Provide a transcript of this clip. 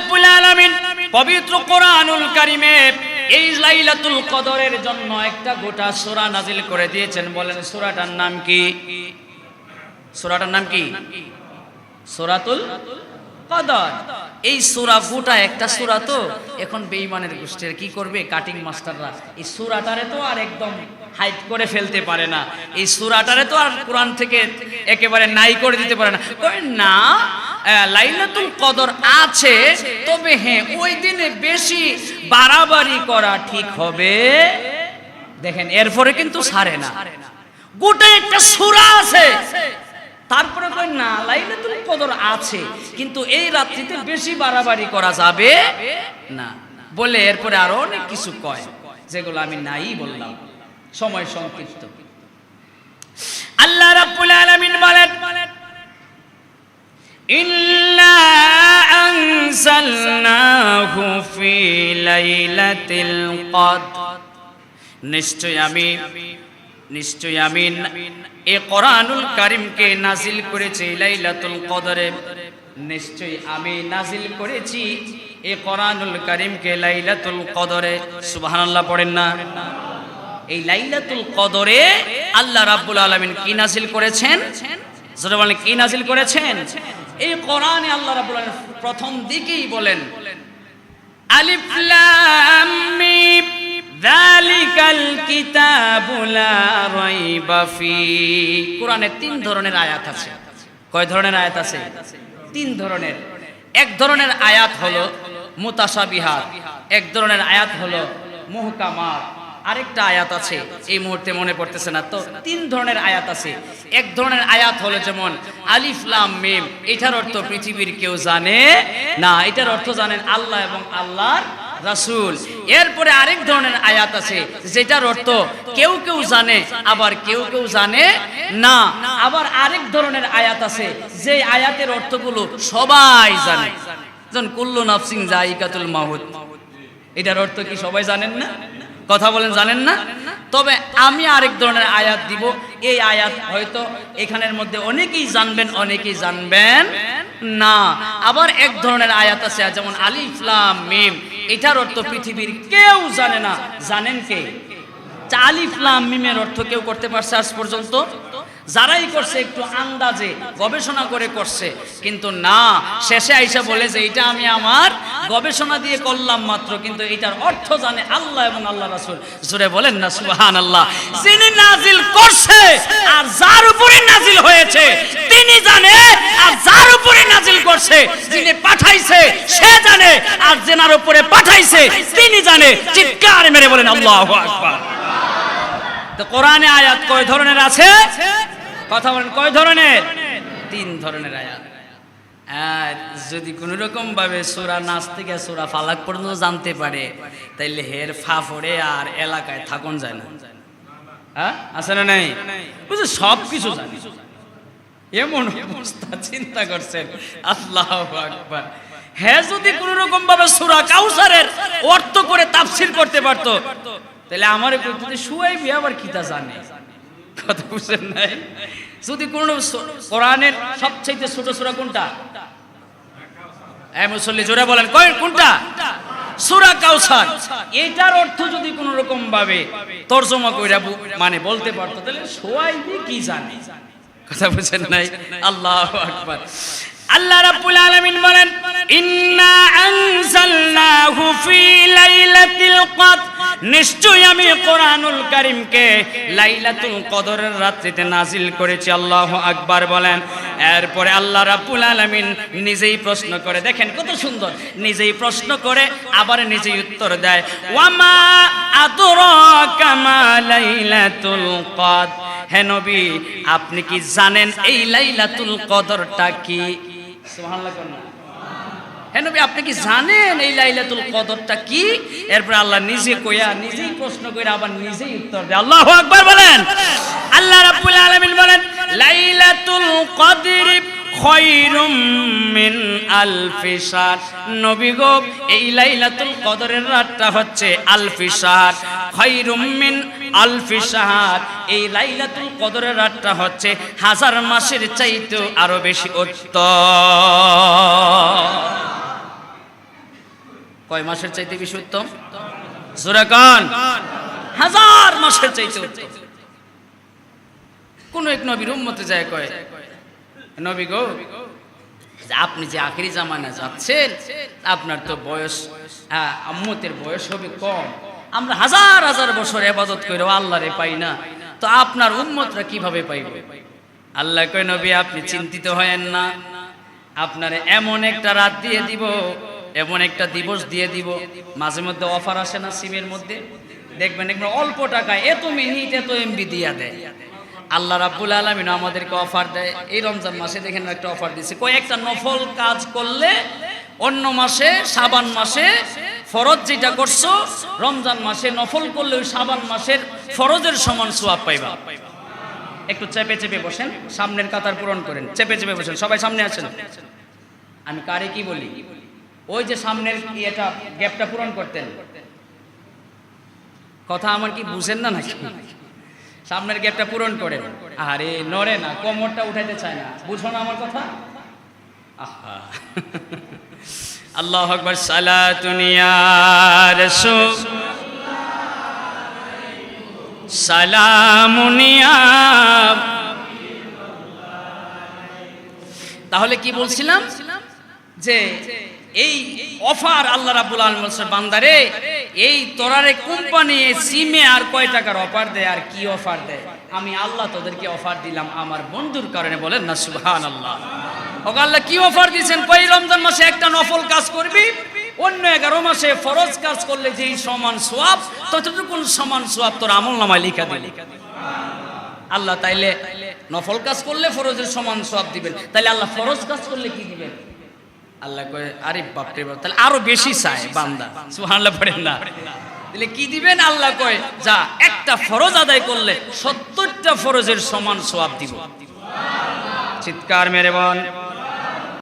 রাব্বুল আলামিন পবিত্র কোরআনুল কারীমে এই লাইলাতুল কদরের জন্য একটা গোটা সূরা নাজিল করে দিয়েছেন। বলেন সূরাটার নাম কি? সূরাটার নাম কি? সূরাতুল কদর। এই সূরা গোটা একটা সূরা, তো এখন বেঈমানের গোষ্ঠীর কি করবে, কাটিং মাস্টাররা এই সূরাটারে তো আর একদম হাইড করে ফেলতে পারে না, এই সূরাটারে তো আর কোরআন থেকে একেবারে নাই করে দিতে পারে না। কয় না, লাইলাতুল কদর আছে, তবে হ্যাঁ ওই দিনে বেশি বাড়াবাড়ি করা ঠিক হবে। দেখেন এরপরে কিন্তু ছাড়ে না, গোটা একটা সূরা আছে, তারপরে কয় না লাইলাতুল কদর আছে, কিন্তু এই রাত্রিতে বেশি বাড়াবাড়ি করা যাবে না বলে এরপরে আরো অনেক কিছু কয়, যেগুলো আমি নাই বললাম, সময় সংক্ষিপ্ত। আল্লাহ রাব্বুল আলামিন বলেন, ইন্না আনজালনাহু ফি লাইলাতিল কদর, নিশ্চয় আমি এই কোরআনুল কারীমকে নাজিল করেছি লাইলাতুল কদরে। নিশ্চয় আমি নাজিল করেছি এই কোরআনুল কারীমকে লাইলাতুল কদরে। সুবহানাল্লাহ পড়েন না? এই লাইলাতুল কদরে আল্লাহ রাব্বুল আলামিন কি নাজিল করেছেন? যারা বলেন কি নাজিল করেছেন? এই কোরআনে আল্লাহ রাব্বুল আলামিন প্রথম দিকেই বলেন আলিফ লাম মিম যালিকাল কিতাবু লা রাইবা ফি। কোরআনে 3 ধরনের আয়াত আছে। কয় ধরনের আয়াত আছে? 3 ধরনের। এক ধরনের আয়াত হলো মুতাশাবিহাত, এক ধরনের আয়াত হলো মুহকামাত, আরেকটা আয়াত আছে এই মুহূর্তে মনে পড়তেছে না। তো 3 ধরনের আয়াত আছে। এক ধরনের আয়াত হলো যেমন আলিফ লাম মিম, এটার অর্থ পৃথিবীর কেউ জানে না, এটার অর্থ জানেন আল্লাহ এবং আল্লাহর রাসূল। এরপরে আরেক ধরনের আয়াত আছে যেটার অর্থ কেউ কেউ জানে, আবার কেউ কেউ জানে না। আবার আরেক ধরনের আয়াত আছে যে আয়াতের অর্থগুলো সবাই জানে, যেমন কুল্লু নাফসিন যায়িকাতুল মাউত, এটার অর্থ কি সবাই জানেন না? কথা বলেন জানেন না? তবে আমি আরেক ধরনের আয়াত দিব, এই আয়াত হয়তো এখানের মধ্যে অনেকেই জানবেন, অনেকেই জানবেন না। আবার এক ধরনের আয়াত আছে যেমন আলিফ লাম মিম, এটার অর্থ পৃথিবীর কেউ জানে না, জানেন কে? আলিফ লাম মিমের অর্থ কেউ করতে পারছে আজ পর্যন্ত? যারাই করছে একটু আন্দাজে গবেষণা করে করছে, কিন্তু না, শেষে আইসা বলে যে এটা আমি আমার গবেষণা দিয়ে করলাম মাত্র, কিন্তু এটার অর্থ জানে আল্লাহ এবং আল্লাহ রাসূল। জোরে বলেন না সুবহানাল্লাহ। যিনি নাজিল করছে আর যার উপরে নাজিল হয়েছে তিনি জানে, আর যার উপরে নাজিল করছে যিনি পাঠাইছে সে জানে, আর যেনার উপরে পাঠাইছে তিনি জানে। চিৎকার মেরে বলেন আল্লাহু আকবার। তো কোরআনে আয়াত কয় ধরনের আছে? কথা বলেন কয় ধরনের? 3 ধরনের আয়াত। আর যদি কোন রকম ভাবে সূরা নাস থেকে সূরা ফালাক পর্যন্ত জানতে পারে, তাইলে হের ফা পড়ে আর এলাকায় থাকুন যায় না। হ্যাঁ আছে না নাই? বুঝে সব কিছু জানে, এমন অবস্থা। চিন্তা করছেন? আল্লাহু আকবার। হ্যাঁ যদি কোন রকম ভাবে সূরা কাউসারের অর্থ করে তাফসীর করতে পারতো, তাহলে আমার যদি শুয়াইবি আবার কিতা জানে। কথা বুঝছেন নাই? যদি কোন কোরআনের সবচেয়ে ছোট সূরা কোনটা? মুসল্লি জোরে বলেন কোনটা? সূরা কাউসার। এটার অর্থ যদি কোন রকম ভাবে তরজমা কইরা মানে বলতে পারতো, তাহলে শুয়াইবি কি জানে। কথা বুঝছেন নাই? আল্লাহু আকবার। আল্লাহ রাব্বুল আলামিন বলেন ইন্না আনজালনাহু ফি লাইলাতিল কদর, নিশ্চয় আমি কোরআনুল কারীমকে লাইলাতুল কদরের রাত্রিতে নাজিল করেছি। আল্লাহু আকবার বলেন। এরপরে আল্লাহ রাব্বুল আলামিন নিজেই প্রশ্ন করে, দেখেন কত সুন্দর, নিজেই প্রশ্ন করে আবার নিজেই উত্তর দেয়। ওয়ামা আদরাকা মা লাইলাতুল কদর, হে নবী আপনি কি জানেন এই লাইলাতুল কদরটা কি? সুবহানাল্লাহ। হে নবী আপনি কি জানেন এই লাইলাতুল কদরটা কি? এরপর আল্লাহ নিজে কইয়া নিজেই প্রশ্ন কইরা আবার নিজেই উত্তর দেয়। আল্লাহু আকবার বলেন। আল্লাহ রাব্বুল আলামিন বলেন লাইলাতুল কদরি খায়রুম মিন আলফি শাহর, নবী গো এই লাইলাতুল কদরের রাতটা হচ্ছে আলফি শাহর। খায়রুম মিন আলফি শাহর, এই লাইলাতুল কদরের রাতটা হচ্ছে 1000 মাসের চাইতেও আরো বেশি উত্তম। কয় মাসের চাইতে বেশি উত্তম? জোরে কান, হাজার মাসের চাইতে উত্তম। কোন এক নবীর উম্মতে যায় কয়, নবী গো, আপনি যে আখিরি জামানা যাচ্ছেন, আপনার তো বয়স, উম্মতের বয়স হবে কম, আমরা হাজার হাজার বছর ইবাদত করে আল্লাহরে পাই না, তো আপনার উম্মতরা কিভাবে পাইবে? আল্লাহ কয়, নবী আপনি চিন্তিত হয়েন না, আপনার এমন একটা রাত দিয়ে দিব, এমন একটা দিবস দিয়ে দিব, মাঝে মধ্যে অফার আসে না সিমের মধ্যে, দেখবেন একবার অল্প টাকায় এত মিনিট এত এমবি দিয়া দেয়। আল্লাহ রাব্বুল আলামিন আমাদেরকে অফার দেয়। এই রমজান মাসে দেখেন একটা অফার দিয়েছে, কয়েকটা নফল কাজ করলে অন্য মাসে শাবান মাসে ফরজ যেটা করছো, রমজান মাসে নফল করলে ওই শাবান মাসের ফরজের সমান সওয়াব পাইবা। একটু চেপে চেপে বসেন, সামনের কাতার পূরণ করেন, চেপে চেপে বসেন, সবাই সামনে আছেন। আমি কারে কি বলি, ওই যে সামনের এটা গ্যাপটা পূরণ করতেন, কথা আমার কি বুঝেন না নাকি? সামনের গ্যাপটা পূরণ করেন। আরে নড়ে না, কোমরটা উঠাইতে চায় না, বুঝো না আমার কথা? আহা, আল্লাহু আকবার, সালাতুন ইয়া রাসূল, সালামুন ইয়া। তাহলে কি বলছিলাম, যে এই অফার আল্লাহ রাব্বুল আলামিন বলছে, বান্দারে এই তোরারে কোম্পানি সিমে আর কয় টাকার অফার দেয়, আর কি অফার দেয়? আমি আল্লাহ তোদেরকে অফার দিলাম আমার বন্ধুর কারণে। বলেন না সুবহানাল্লাহ। ওগো আল্লাহ কি অফার দিয়েছেন? কই রমজান মাসে একটা নফল কাজ করবি, অন্য 11 মাসে ফরজ কাজ করলে যেই সমান সওয়াব, ততটুকু সমান সওয়াব তোর আমলনামায় লিখা দিলেন আল্লাহ। তাইলে নফল কাজ করলে ফরজের সমান সওয়াব দিবেন, তাইলে আল্লাহ ফরজ কাজ করলে কি দিবেন? আল্লাহ কয়, আরে বাপ রে বাপ, তাহলে আরো বেশি চায় বান্দা, সুবহানাল্লাহ পড়েন না? তাহলে কি দিবেন? আল্লাহ কয়, যা একটা ফরজ আদায় করলে 70টা ফরজের সমান সওয়াব দিব। চিৎকার মেরে বল।